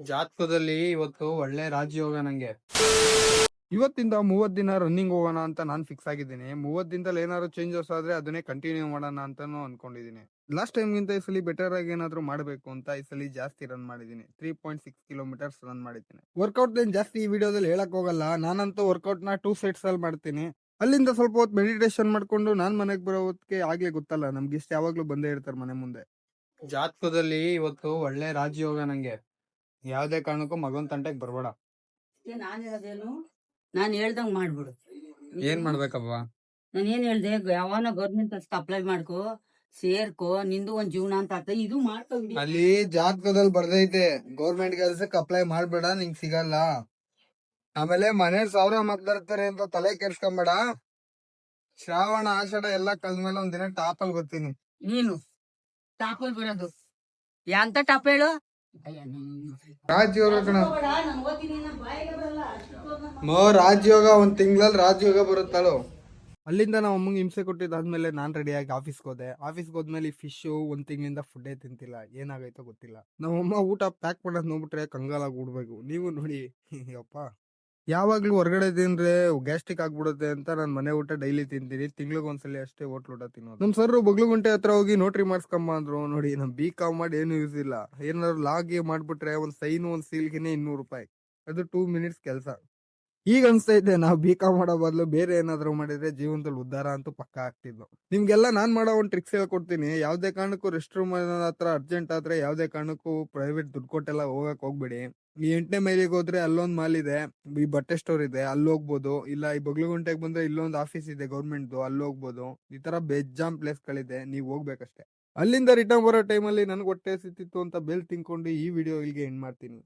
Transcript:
ಜಾತಕದಲ್ಲಿ ಇವತ್ತು ಒಳ್ಳೆ ರಾಜಯೋಗ ನಂಗೆ. ಇವತ್ತಿಂದ 30 ದಿನ ರನ್ನಿಂಗ್ ಹೋಗೋಣ ಅಂತ ನಾನು ಫಿಕ್ಸ್ ಆಗಿದ್ದೀನಿ. 30 ದಿನದಲ್ಲಿ ಏನಾದ್ರು ಚೇಂಜಸ್ ಆದ್ರೆ ಅದನ್ನೇ ಕಂಟಿನ್ಯೂ ಮಾಡೋಣ ಅಂತಾನು ಅನ್ಕೊಂಡಿದ್ದೀನಿ. ಲಾಸ್ಟ್ ಟೈಮ್ ಗಿಂತ ಈ ಸಲ ಬೆಟರ್ ಆಗಿ ಏನಾದ್ರು ಮಾಡಬೇಕು ಅಂತ ಈ ಸಲ ಜಾಸ್ತಿ ರನ್ ಮಾಡಿದ್ದೀನಿ. 3.6 ಕಿಲೋಮೀಟರ್ಸ್ ರನ್ ಮಾಡಿದ್ದೀನಿ. ವರ್ಕೌಟ್ ಏನ್ ಜಾಸ್ತಿ ಈ ವಿಡಿಯೋದಲ್ಲಿ ಹೇಳಕ್ ಹೋಗಲ್ಲ. ನಾನಂತೂ ವರ್ಕೌಟ್ ನ 2 ಸೆಟ್ಸ್ ಅಲ್ಲಿ ಮಾಡ್ತೀನಿ. ಅಲ್ಲಿಂದ ಸ್ವಲ್ಪ ಹೊತ್ತು ಮೆಡಿಟೇಷನ್ ಮಾಡ್ಕೊಂಡು ನಾನ್ ಮನೆಗೆ ಬರೋ ಹೊತ್ತಿಗೆ ಆಗ್ಲೇ ಗೊತ್ತಲ್ಲ, ನಮ್ಗೆ ಇಷ್ಟ ಯಾವಾಗ್ಲೂ ಬಂದೇ ಇರ್ತಾರೆ ಮನೆ ಮುಂದೆ. ಜಾತಕದಲ್ಲಿ ಇವತ್ತು ಒಳ್ಳೆ ರಾಜಯೋಗ ನಂಗೆ. ಯಾವ್ದೇ ಕಾರಣಕ್ಕೂ ಮಗನ್ ತಂಟೆಗೆ ಬರ್ಬೇಡ. ನಾನ್ ಹೇಳೋದೇನು, ನಾನ್ ಹೇಳ್ದಂಗ್ ಮಾಡ್ಬಿಡು. ಏನ್ ಮಾಡ್ಬೇಕಪ್ಪ? ನಾನು ಏನ್ ಹೇಳ್ದೆ, ಯಾವನ ಗೌರ್ಮೆಂಟ್ ಕೆಲ್ಸಕ್ಕೆ ಅಪ್ಲೈ ಮಾಡ್ಕೋ, ಸೇರ್ಕೋ, ನಿಂದು ಒಂದ್ ಜೀವನ ಅಂತ ಆತ. ಇದು ಮಾಡ್ಕೋ. ಅಲ್ಲಿ ಜಾತಕದಲ್ಲಿ ಬರ್ದೈತೆ ಗೌರ್ಮೆಂಟ್ ಕೆಲ್ಸಕ್ಕೆ ಅಪ್ಲೈ ಮಾಡ್ಬೇಡ, ನಿಂಗ್ ಸಿಗಲ್ಲ. ಆಮೇಲೆ ಮನೆ 1000 ಮಾತಾಡ್ತಾರೆ ಅಂತ ತಲೆ ಕೆಡ್ಸ್ಕೊಂಬೇಡ. ಶ್ರಾವಣ ಆಷಾಢ ಎಲ್ಲ ಕಲ್ದ್ಮೇಲೆ ಒಂದಿನ ಟಾಪ್ ಅಲ್ಲಿ ಬರ್ತೀನಿ. ನೀನು ಟಾಪಲ್ ಬರೋದು ಎಂತ ಟಾಪ್ ಹೇಳು. ರಾಜಯೋಗ ಕಣ. ರಾಜಯೋಗ ಒಂದ್ ತಿಂಗಳಲ್ಲಿ ರಾಜಯೋಗ ಬರುತ್ತಾಳು. ಅಲ್ಲಿಂದ ನಾವು ಅಮ್ಮಂಗೆ ಹಿಂಸೆ ಕೊಟ್ಟಿದ್ದಾದ್ಮೇಲೆ ನಾನ್ ರೆಡಿಯಾಗಿ ಆಫೀಸ್ಗೆ ಹೋದ್ಮೇಲೆ ಈ ಫಿಶ್ ಒಂದ್ ತಿಂಗಳಿಂದ ಫುಡ್ಡೇ ತಿಂತಿಲ್ಲ. ಏನಾಗೈತೋ ಗೊತ್ತಿಲ್ಲ. ನಮ್ಮಮ್ಮ ಊಟ ಪ್ಯಾಕ್ ಮಾಡೋದ್ ನೋಡ್ಬಿಟ್ರೆ ಕಂಗಾಲಾಗಿ ಬಿಡ್ಬೇಕು. ನೀವು ನೋಡಿ ಅಪ್ಪ, ಯಾವಾಗ್ಲೂ ಹೊರಗಡೆ ತಿಂದ್ರೆ ಗ್ಯಾಸ್ಟ್ರಿಕ್ ಆಗ್ಬಿಡುತ್ತೆ ಅಂತ ನಾನು ಮನೆ ಊಟ ಡೈಲಿ ತಿಂತೀನಿ. ತಿಂಗ್ಳಿಗೊಂದ್ಸಲಿ ಅಷ್ಟೇ ಹೋಟ್ಲ್ ಊಟ ತಿನ್ನೋದು. ನಮ್ ಸರ್ ಬಗ್ಲುಗುಂಟೆ ಹತ್ರ ಹೋಗಿ ನೋಟ್ರಿ ಮಾಡ್ಸ್ಕೊಂಬ ಅಂದ್ರು. ನೋಡಿ, ನಮ್ BCom ಮಾಡಿ ಏನು ಯೂಸ್ ಇಲ್ಲ. ಏನಾದ್ರು ಲಾಗ್ ಮಾಡ್ಬಿಟ್ರೆ ಒಂದ್ ಸೈನ್ ಒಂದ್ ಸೀಲ್ಗೆನೆ 200 ರೂಪಾಯಿ. ಅದು 2 ಮಿನಿಟ್ಸ್ ಕೆಲಸ. ಈಗ ಅನ್ಸ್ತೈತೆ ನಾವು BCom ಮಾಡೋ ಬದಲು ಬೇರೆ ಏನಾದ್ರು ಮಾಡಿದ್ರೆ ಜೀವನದಲ್ಲಿ ಉದ್ಧಾರ ಅಂತೂ ಪಕ್ಕ ಆಗ್ತಿದ್ವು. ನಿಮ್ಗೆಲ್ಲ ನಾನ್ ಮಾಡೋ ಒಂದ್ ಟ್ರಿಕ್ಸ್ ಹೇಳ್ಕೊಡ್ತೀನಿ. ಯಾವ್ದೇ ಕಾರಣಕ್ಕೂ ರೆಸ್ಟ್ ರೂಮ್ ಹತ್ರ ಅರ್ಜೆಂಟ್ ಆದ್ರೆ ಯಾವ್ದೇ ಕಾರಣಕ್ಕೂ ಪ್ರೈವೇಟ್ ದುಡ್ಡು ಕೊಟ್ಟೆಲ್ಲ ಹೋಗಕ್ ಹೋಗ್ಬೇಡಿ. ಈ 8ನೇ ಮೈಲಿಗೆ ಹೋದ್ರೆ ಅಲ್ಲೊಂದ್ ಮಾಲ್ ಇದೆ, ಈ ಬಟ್ಟೆ ಸ್ಟೋರ್ ಇದೆ, ಅಲ್ಲಿ ಹೋಗ್ಬೋದು. ಇಲ್ಲ ಈ ಬಗ್ಲುಗುಂಟೆಗೆ ಬಂದ್ರೆ ಇಲ್ಲೊಂದು ಆಫೀಸ್ ಇದೆ ಗೌರ್ಮೆಂಟ್, ಅಲ್ಲಿ ಹೋಗ್ಬೋದು. ಈ ತರ ಬೇಜಾನ್ ಪ್ಲೇಸ್ ಗಳಿದೆ, ನೀವ್ ಹೋಗ್ಬೇಕಷ್ಟೇ. ಅಲ್ಲಿಂದ ರಿಟರ್ನ್ ಬರೋ ಟೈಮಲ್ಲಿ ನನ್ಗೆ ಹೊಟ್ಟೆ ಸಿಕ್ತಿತ್ತು ಅಂತ ಬೇಲ್ ತಿನ್ಕೊಂಡು ಈ ವಿಡಿಯೋ ಇಲ್ಲಿಗೆ ಎಂಡ್ ಮಾಡ್ತೀನಿ.